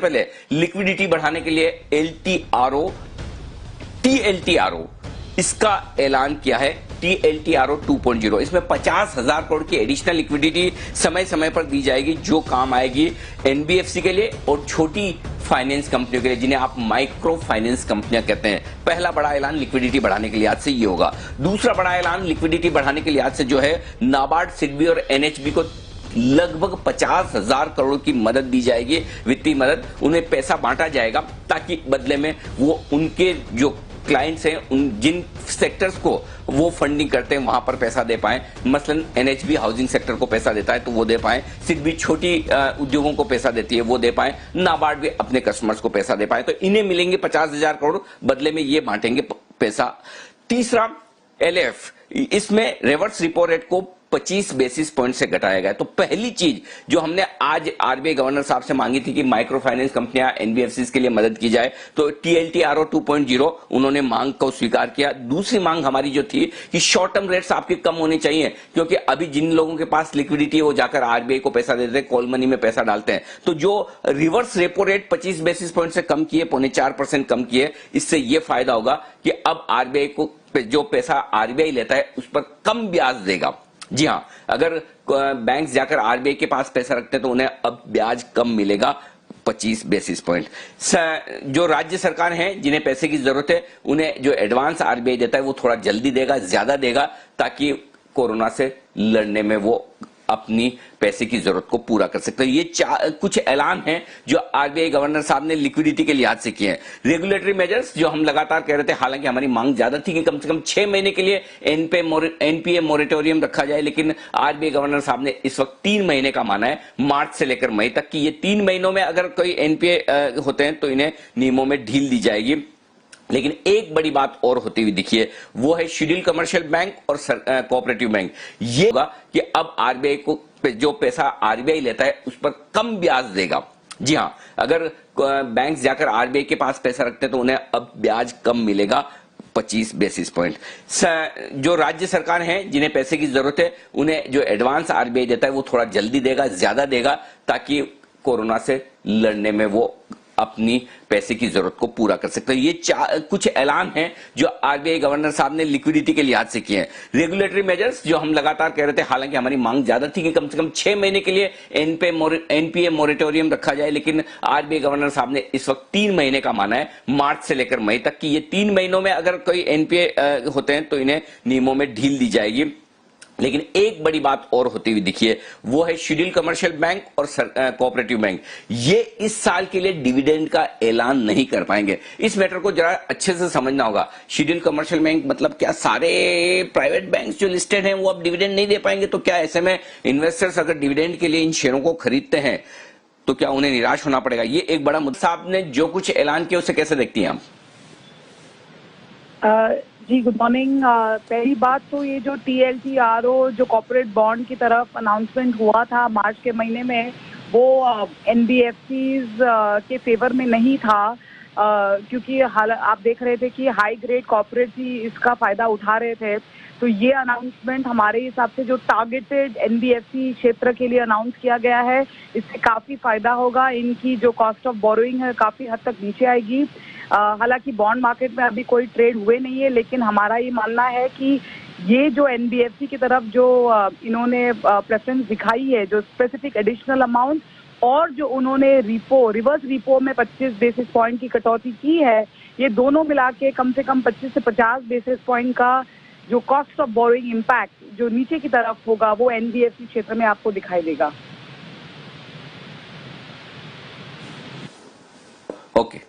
पहले लिक्विडिटी बढ़ाने के लिए TLTRO इसका ऐलान किया है। TLTRO 2.0 इसमें 50,000 करोड़ की एडिशनल लिक्विडिटी समय समय पर दी जाएगी, जो काम आएगी NBFC के लिए और छोटी फाइनेंस कंपनियों के लिए, जिन्हें आप माइक्रो फाइनेंस कंपनियां कहते हैं। पहला बड़ा ऐलान लिक्विडिटी बढ़ाने के लिहाज से ये होगा। दूसरा बड़ा ऐलान लिक्विडिटी बढ़ाने के लिहाज से जो है, नाबार्ड, सिडबी और NHB को लगभग 50,000 करोड़ की मदद दी जाएगी, वित्तीय मदद। उन्हें पैसा बांटा जाएगा ताकि बदले में वो उनके जो क्लाइंट्स हैं, उन जिन सेक्टर्स को वो फंडिंग करते हैं वहां पर पैसा दे पाए। मसलन NHB हाउसिंग सेक्टर को पैसा देता है तो वो दे पाए, सिडबी छोटी उद्योगों को पैसा देती है वो दे पाए, नाबार्ड भी अपने कस्टमर्स को पैसा दे पाए। तो इन्हें मिलेंगे 50,000 करोड़, बदले में ये बांटेंगे पैसा। तीसरा LF, इसमें रिवर्स रिपो रेट को 25 बेसिस पॉइंट से घटाया गया। तो पहली चीज जो हमने आज RBI गवर्नर साहब से मांगी थी कि माइक्रो फाइनेंस कंपनियां NBFCs के लिए मदद की जाए, तो TLTRO 2.0 उन्होंने मांग को स्वीकार किया। दूसरी मांग हमारी जो थी कि शॉर्ट टर्म रेट्स आपके कम होने चाहिए, क्योंकि अभी जिन लोगों के पास लिक्विडिटी है वो जाकर RBI को पैसा देते हैं, कॉल मनी में पैसा डालते हैं। तो जो reverse repo rate 25 basis point से कम किए, 0.4% कम किए, इससे यह फायदा होगा कि अब RBI को जो पैसा RBI लेता है उस पर कम ब्याज देगा। जी हां, अगर बैंक जाकर RBI के पास पैसा रखते हैं तो उन्हें अब ब्याज कम मिलेगा, 25 बेसिस पॉइंट। जो राज्य सरकार हैं जिन्हें पैसे की जरूरत है, उन्हें जो एडवांस RBI देता है वो थोड़ा जल्दी देगा, ज्यादा देगा, ताकि कोरोना से लड़ने में वो अपनी पैसे की जरूरत को पूरा कर सकते हैं। ये कुछ ऐलान हैं जो RBI गवर्नर साहब ने लिक्विडिटी के लिहाज से किए हैं। रेगुलेटरी मेजर्स जो हम लगातार कह रहे थे, हालांकि हमारी मांग ज्यादा थी कि कम से कम 6 महीने के लिए NPA मोरेटोरियम रखा जाए, लेकिन RBI गवर्नर साहब ने इस वक्त 3 महीने का माना है, मार्च से लेकर मई तक की। ये 3 महीनों में अगर कोई NPA होते हैं तो इन्हें नियमों में ढील दी जाएगी। लेकिन एक बड़ी बात और होती हुई दिखी है, वो है शेड्यूल्ड कमर्शियल बैंक और कोऑपरेटिव बैंक। ये होगा कि अब RBI को जो पैसा RBI लेता है उस पर कम ब्याज देगा। जी हां, अगर बैंक जाकर RBI के पास पैसा रखते हैं तो उन्हें अब ब्याज कम मिलेगा, 25 बेसिस पॉइंट। जो राज्य सरकार हैं जिन्हें पैसे की जरूरत है, उन्हें जो एडवांस RBI देता है वो थोड़ा जल्दी देगा, ज्यादा देगा, ताकि कोरोना से लड़ने में वो अपनी पैसे की जरूरत को पूरा कर सकते हैं। ये कुछ ऐलान हैं जो RBI गवर्नर साहब ने लिक्विडिटी के लिहाज से किए हैं। रेगुलेटरी मेजर्स जो हम लगातार कह रहे थे, हालांकि हमारी मांग ज्यादा थी कि कम से कम 6 महीने के लिए NPA मोरेटोरियम रखा जाए, लेकिन RBI गवर्नर साहब ने इस वक्त 3 महीने का माना है, मार्च से लेकर मई तक की। ये 3 महीनों में अगर कोई NPA होते हैं तो इन्हें नियमों में ढील दी जाएगी। लेकिन एक बड़ी बात और होती हुई दिखी है, वो है शेड्यूल्ड कमर्शियल बैंक और कोऑपरेटिव बैंक। ये इस साल के लिए डिविडेंड का ऐलान नहीं कर पाएंगे। इस मैटर को जरा अच्छे से समझना होगा। शेड्यूल्ड कमर्शियल बैंक मतलब क्या सारे प्राइवेट बैंक्स जो लिस्टेड हैं वो अब डिविडेंड नहीं दे पाएंगे? तो क्या ऐसे में इन्वेस्टर्स अगर डिविडेंड के लिए इन शेयरों को खरीदते हैं तो क्या उन्हें निराश होना पड़ेगा? ये एक बड़ा मुद्दा। साहब ने जो कुछ ऐलान किया उसे कैसे देखती हैं आप? जी गुड मॉर्निंग। पहली बात तो ये जो TLTRO जो कॉर्पोरेट बॉन्ड की तरफ अनाउंसमेंट हुआ था मार्च के महीने में, वो NBFCs के फेवर में नहीं था, क्योंकि आप देख रहे थे कि हाई ग्रेड कॉर्पोरेट ही इसका फायदा उठा रहे थे। तो ये अनाउंसमेंट हमारे हिसाब से जो टारगेटेड NBFC क्षेत्र के लिए अनाउंस किया गया है, इससे काफी फायदा होगा। इनकी जो कॉस्ट ऑफ बोरोइंग है काफी हद तक नीचे आएगी। हालांकि बॉन्ड मार्केट में अभी कोई ट्रेड हुए नहीं है, लेकिन हमारा ये मानना है कि ये जो NBFC की तरफ जो इन्होंने प्रेफरेंस दिखाई है, जो स्पेसिफिक एडिशनल अमाउंट और जो उन्होंने रिवर्स रिपो में 25 बेसिस पॉइंट की कटौती की है, ये दोनों मिला के कम से कम 25 से 50 बेसिस पॉइंट का जो कॉस्ट ऑफ बोरोइंग इम्पैक्ट जो नीचे की तरफ होगा वो NBFC क्षेत्र में आपको दिखाई देगा। ओके।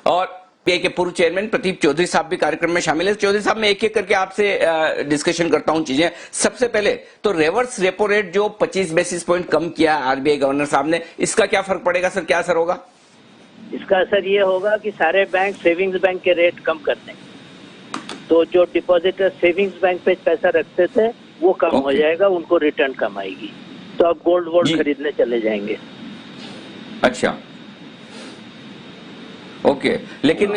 और के पूर्व चेयरमैन प्रदीप चौधरी साहब भी कार्यक्रम में शामिल है। चौधरी साहब, मैं एक एक करके आपसे डिस्कशन करता हूं चीजें। सबसे पहले तो रिवर्स रेपो रेट जो 25 बेसिस पॉइंट कम किया RBI गवर्नर साहब ने, इसका क्या फर्क पड़ेगा सर? क्या असर होगा इसका? असर ये होगा कि सारे बैंक सेविंग्स बैंक के रेट कम कर देंगे, तो जो डिपॉजिटर सेविंग्स बैंक पे पैसा रखते थे वो कम हो जाएगा, उनको रिटर्न कम आएगी, तो अब गोल्ड खरीदने चले जाएंगे। अच्छा, ओके। लेकिन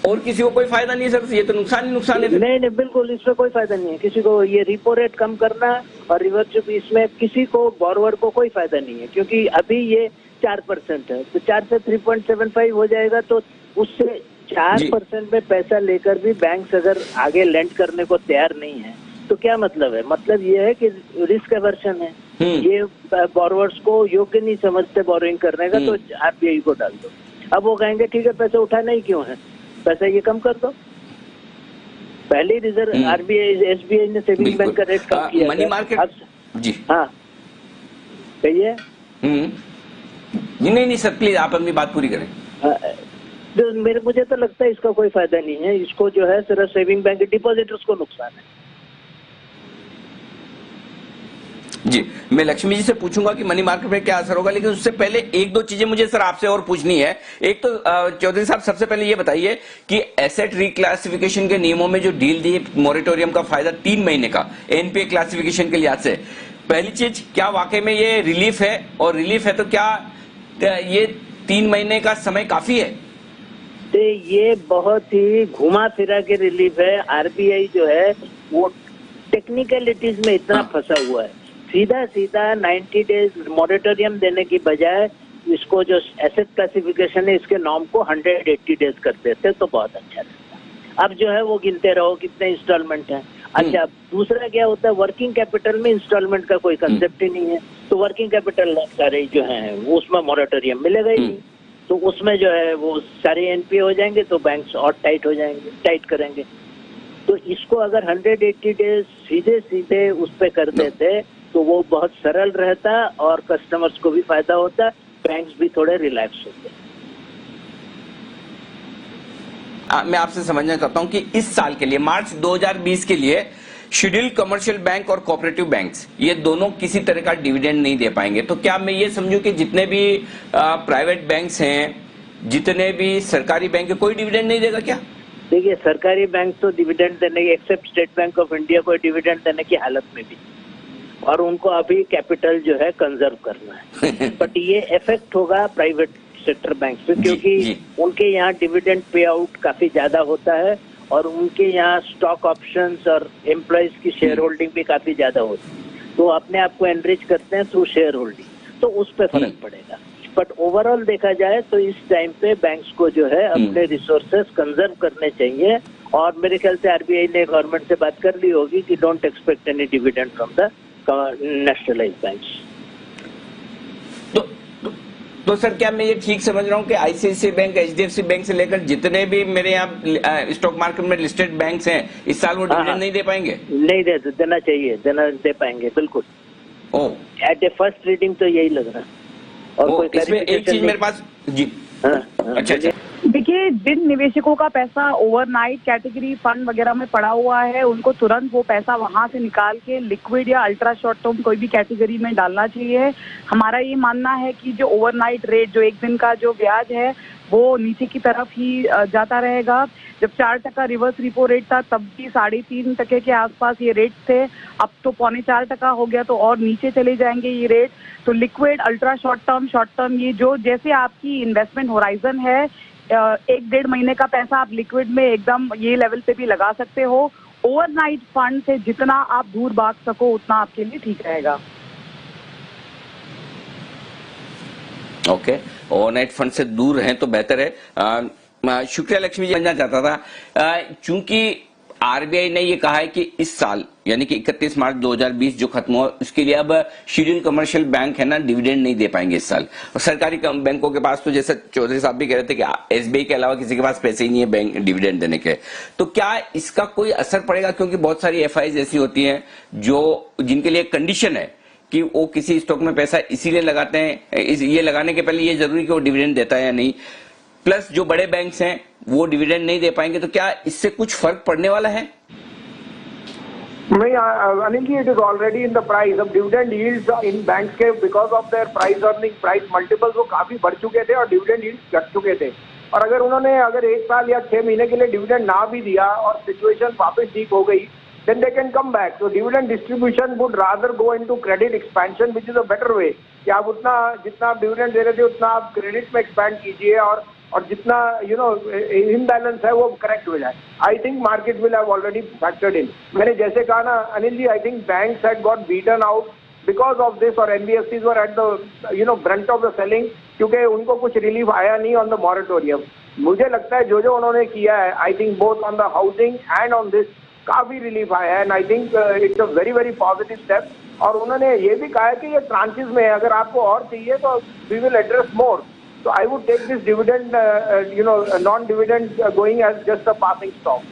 और किसी को कोई फायदा नहीं सर? ये तो नुकसान ही नुकसान है। नहीं, बिल्कुल इसमें कोई फायदा नहीं है किसी को। ये रिपो रेट कम करना और रिवर्स, इसमें किसी को बोरोवर को कोई फायदा नहीं है, क्योंकि अभी ये 4% है, तो 4 से 3.75 हो जाएगा, तो उससे 4% में पैसा लेकर भी बैंक अगर आगे लेंड करने को तैयार नहीं है तो क्या मतलब है? मतलब ये है कि रिस्क एवर्शन है, ये बोरोवर्स को योग्य नहीं समझते बोरोइंग करने का, तो आरबीआई को डाल दो। अब वो कहेंगे ठीक है, पैसा उठाना ही क्यों है, पैसा ये कम कर दो। पहले रिजर्व आरबीआई एसबीआई ने सेविंग बैंक का रेट कम किया, मनी मार्केट जी, हाँ कहिए। नहीं सर प्लीज आप अपनी बात पूरी करें। तो मुझे तो लगता है इसका कोई फायदा नहीं है, इसको जो है सिर्फ सेविंग बैंक के डिपॉजिटर्स को नुकसान है। जी, मैं लक्ष्मी जी से पूछूंगा कि मनी मार्केट में क्या असर होगा, लेकिन उससे पहले एक दो चीजें मुझे सर आपसे और पूछनी है। एक तो चौधरी साहब सबसे पहले ये बताइए कि एसेट रिक्लासिफिकेशन के नियमों में जो डील दी मॉरेटोरियम का फायदा 3 महीने का एनपीए क्लासिफिकेशन के लिहाज से, पहली चीज क्या वाकई में ये रिलीफ है, और रिलीफ है तो क्या ये 3 महीने का समय काफी है? तो ये बहुत ही घुमा फिरा के रिलीफ है। आरबीआई जो है वो टेक्निकलिटीज में इतना फंसा हुआ है, सीधा 90 डेज मॉरेटोरियम देने की बजाय इसको जो एसेट क्लासिफिकेशन है इसके नॉर्म को 180 डेज कर देते तो बहुत अच्छा रहता। अब जो है वो गिनते रहो कितने इंस्टॉलमेंट हैं। अच्छा, दूसरा क्या होता है, वर्किंग कैपिटल में इंस्टॉलमेंट का कोई कंसेप्ट ही नहीं है, तो वर्किंग कैपिटल सारे जो है वो उसमें मॉरेटोरियम मिलेगा ही नहीं, तो उसमें जो है वो सारे एनपीए हो जाएंगे, तो बैंक्स और टाइट हो जाएंगे, टाइट करेंगे। तो इसको अगर 180 डेज सीधे उस पे कर देते तो वो बहुत सरल रहता और कस्टमर्स को भी फायदा होता, बैंक्स भी थोड़े रिलैक्स होते। मैं आपसे समझना चाहता हूं कि इस साल के लिए मार्च 2020 के लिए शेड्यूल्ड कमर्शियल बैंक और कोऑपरेटिव बैंक्स ये दोनों किसी तरह का डिविडेंड नहीं दे पाएंगे, तो क्या मैं ये समझूं कि जितने भी प्राइवेट बैंक्स हैं, जितने भी सरकारी बैंक है, कोई डिविडेंड नहीं देगा क्या? देखिए, सरकारी बैंक तो डिविडेंड देने, except State Bank of India को डिविडेंड देने की हालत में भी, और उनको अभी कैपिटल जो है कंजर्व करना है। बट ये इफेक्ट होगा प्राइवेट सेक्टर बैंक पे, क्योंकि उनके यहाँ डिविडेंड पे आउट काफी ज्यादा होता है और उनके यहाँ स्टॉक ऑप्शंस और एम्प्लॉयज की शेयर होल्डिंग भी काफी ज्यादा होती है, तो अपने आप को एनरिच करते हैं थ्रू शेयर होल्डिंग, तो उस पर फर्क पड़ेगा। बट ओवरऑल देखा जाए तो इस टाइम पे बैंक्स को जो है अपने रिसोर्सेस कंजर्व करने चाहिए, और मेरे ख्याल से आरबीआई ने गवर्नमेंट से बात कर ली होगी कि don't expect any dividend from the nationalised banks. तो सर क्या मैं ये ठीक समझ रहा हूँ कि आईसीआईसीआई बैंक, एचडीएफसी बैंक से लेकर जितने भी मेरे यहाँ स्टॉक मार्केट में लिस्टेड बैंक्स हैं इस साल वो डिविडेंड नहीं दे पाएंगे? नहीं देना चाहिए, दे पाएंगे बिल्कुल। एट ए फर्स्ट रीडिंग तो यही लग रहा। और इसमें एक चीज मेरे पास जी, अच्छा देखिए, जिन निवेशकों का पैसा ओवरनाइट कैटेगरी फंड वगैरह में पड़ा हुआ है उनको तुरंत वो पैसा वहां से निकाल के लिक्विड या अल्ट्रा शॉर्ट टर्म कोई भी कैटेगरी में डालना चाहिए। हमारा ये मानना है कि जो ओवरनाइट रेट, जो एक दिन का जो ब्याज है वो नीचे की तरफ ही जाता रहेगा। जब 4% रिवर्स रिपो रेट था तब भी 3.5% के आसपास ये रेट थे, अब तो 3.25% हो गया, तो और नीचे चले जाएंगे ये रेट। तो लिक्विड, अल्ट्रा शॉर्ट टर्म ये जो जैसे आपकी इन्वेस्टमेंट होराइजन है, 1-1.5 महीने का पैसा आप लिक्विड में एकदम ये लेवल पे भी लगा सकते हो। ओवरनाइट फंड से जितना आप दूर भाग सको उतना आपके लिए ठीक रहेगा। ओके, ओवरनाइट फंड से दूर रहें तो बेहतर है। शुक्रिया लक्ष्मी जी। जानना चाहता था चूंकि आरबीआई ने ये कहा है कि इस साल यानी कि 31 मार्च 2020 जो खत्म हुआ उसके लिए अब शेड्यूल कमर्शियल बैंक है ना डिविडेंड नहीं दे पाएंगे इस साल, और सरकारी बैंकों के पास तो जैसे चौधरी साहब भी कह रहे थे कि एसबीआई के अलावा किसी के पास पैसे ही नहीं है बैंक डिविडेंड देने के, तो क्या इसका कोई असर पड़ेगा? क्योंकि बहुत सारी एफआईज ऐसी होती हैं जो जिनके लिए कंडीशन है कि वो किसी स्टॉक में पैसा इसीलिए लगाते हैं, ये लगाने के पहले ये जरूरी कि वो डिविडेंड देता है या नहीं, प्लस जो बड़े बैंक्स हैं वो डिविडेंड नहीं दे पाएंगे, तो क्या इससे कुछ फर्क पड़ने वाला है? नहीं Anil ji, it is already in the price. अब डिविडेंड यील्ड्स इन बैंक्स के because of their price multiples वो काफी बढ़ चुके थे और डिविडेंड यील्ड्स घट चुके थे, और अगर उन्होंने 1 साल या 6 महीने के लिए डिविडेंड ना भी दिया और सिचुएशन वापस ठीक हो गई, then they can come back. So dividend distribution would rather go into credit expansion, which is a better way. कि आप जितना आप डिविडेंड दे रहे थे उतना आप क्रेडिट में एक्सपैंड कीजिए, और जितना इम्बैलेंस है वो करेक्ट हो जाए। I think market will have already factored in. मैंने जैसे कहा ना Anil ji, I think banks had got beaten out because of this, or NBFCs were at the brunt of the selling, क्योंकि उनको कुछ रिलीफ आया नहीं ऑन द मॉरेटोरियम। मुझे लगता है जो उन्होंने किया है, I think both on the housing and on this काफी रिलीफ आया है, and I think it's a very very positive step. और उन्होंने ये भी कहा है कि ये ट्रांचेस में है, अगर आपको और चाहिए तो we will address more. So I would take this dividend, non-dividend going as just a passing stock.